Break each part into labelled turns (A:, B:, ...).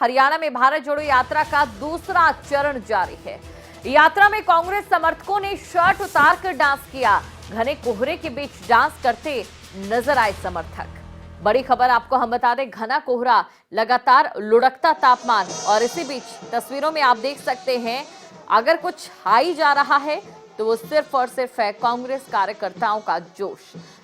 A: हरियाणा में भारत जोड़ो यात्रा का दूसरा चरण जारी है। यात्रा में कांग्रेस समर्थकों ने शर्ट उतारकर डांस किया। घने कोहरे के बीच डांस करते नजर आए समर्थक। बड़ी खबर आपको हम बता दें, घना कोहरा, लगातार लुढ़कता तापमान और इसी बीच तस्वीरों में आप देख सकते हैं, अगर कुछ हाई जा रहा है तो वो सिर्फ और सिर्फ है कांग्रेस कार्यकर्ताओं का जोश,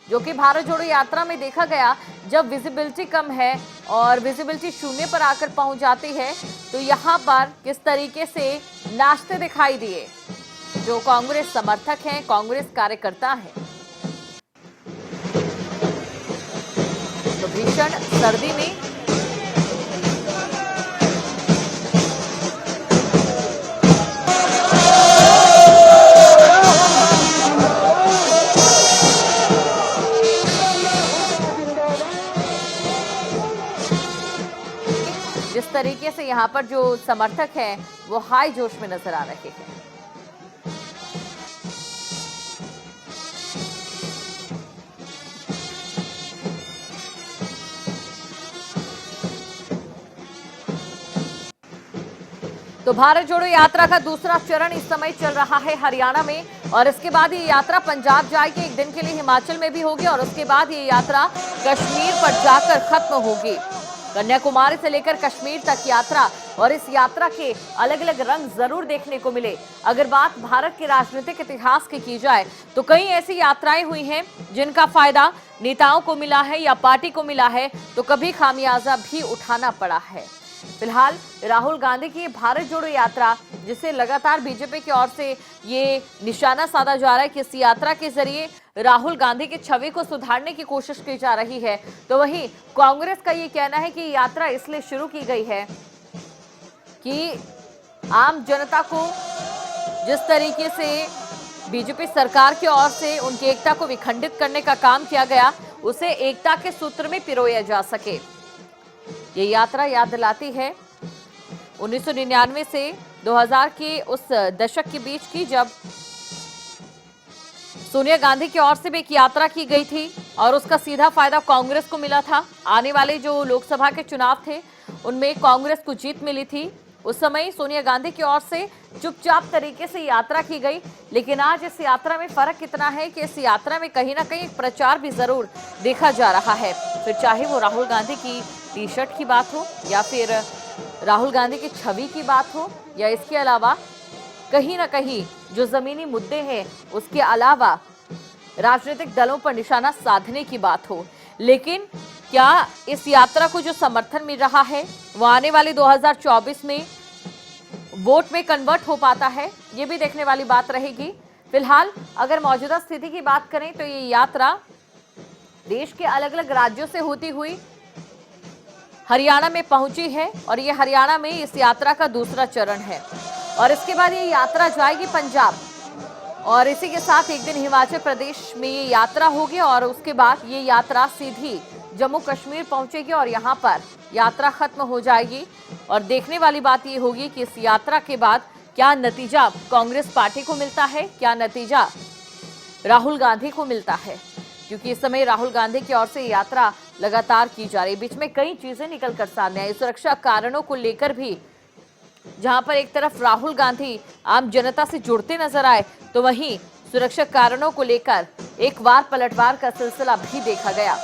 A: जो कि भारत जोड़ो यात्रा में देखा गया। जब विजिबिलिटी कम है और विजिबिलिटी शून्य पर आकर पहुंच जाती है तो यहां पर किस तरीके से नाचते दिखाई दिए जो कांग्रेस समर्थक हैं, कांग्रेस कार्यकर्ता हैं। तो भीषण सर्दी में जिस तरीके से यहाँ पर जो समर्थक हैं वो हाई जोश में नजर आ रहे हैं। तो भारत जोड़ो यात्रा का दूसरा चरण इस समय चल रहा है हरियाणा में, और इसके बाद ये यात्रा पंजाब जाएगी, एक दिन के लिए हिमाचल में भी होगी और उसके बाद ये यात्रा कश्मीर पर जाकर खत्म होगी। कन्याकुमारी से लेकर कश्मीर तक यात्रा, और इस यात्रा के अलग अलग रंग जरूर देखने को मिले। अगर बात भारत के राजनीतिक इतिहास की जाए तो कई ऐसी यात्राएं हुई हैं जिनका फायदा नेताओं को मिला है या पार्टी को मिला है, तो कभी खामियाजा भी उठाना पड़ा है। फिलहाल राहुल गांधी की भारत जोड़ो यात्रा, जिसे लगातार बीजेपी की ओर से ये निशाना साधा जा रहा है कि इस यात्रा के जरिए राहुल गांधी की छवि को सुधारने की कोशिश की जा रही है, तो वहीं कांग्रेस का ये कहना है कि यात्रा इसलिए शुरू की गई है कि आम जनता को जिस तरीके से बीजेपी सरकार की ओर से उनकी एकता को विखंडित करने का काम किया गया, उसे एकता के सूत्र में पिरोया जा सके। ये यात्रा याद दिलाती है 1999 से 2000 के उस दशक के बीच की, जब सोनिया गांधी की ओर से भी एक यात्रा की गई थी और उसका सीधा फायदा कांग्रेस को मिला था। आने वाले जो लोकसभा के चुनाव थे उनमें कांग्रेस को जीत मिली थी। उस समय सोनिया गांधी की ओर से चुपचाप तरीके से यात्रा की गई, लेकिन आज इस यात्रा में फर्क कितना है कि इस यात्रा में कहीं ना कहीं प्रचार भी जरूर देखा जा रहा है। फिर चाहे वो राहुल गांधी की टी शर्ट की बात हो या फिर राहुल गांधी की छवि की बात हो, या इसके अलावा कहीं ना कहीं जो जमीनी मुद्दे हैं उसके अलावा राजनीतिक दलों पर निशाना साधने की बात हो, लेकिन क्या इस यात्रा को जो समर्थन मिल रहा है वो आने वाले 2024 में वोट में कन्वर्ट हो पाता है, ये भी देखने वाली बात रहेगी। फिलहाल अगर मौजूदा स्थिति की बात करें तो ये यात्रा देश के अलग अलग राज्यों से होती हुई हरियाणा में पहुंची है, और ये हरियाणा में इस यात्रा का दूसरा चरण है। और इसके बाद ये यात्रा जाएगी पंजाब, और इसी के साथ एक दिन हिमाचल प्रदेश में ये यात्रा होगी, और उसके बाद ये यात्रा सीधी जम्मू कश्मीर पहुंचेगी और यहाँ पर यात्रा खत्म हो जाएगी। और देखने वाली बात ये होगी कि इस यात्रा के बाद क्या नतीजा कांग्रेस पार्टी को मिलता है, क्या नतीजा राहुल गांधी को मिलता है, क्योंकि इस समय राहुल गांधी की ओर से यात्रा लगातार की जा रही। बीच में कई चीजें निकल कर सामने आई, सुरक्षा कारणों को लेकर भी, जहां पर एक तरफ राहुल गांधी आम जनता से जुड़ते नजर आए तो वहीं सुरक्षा कारणों को लेकर एक बार पलटवार का सिलसिला भी देखा गया।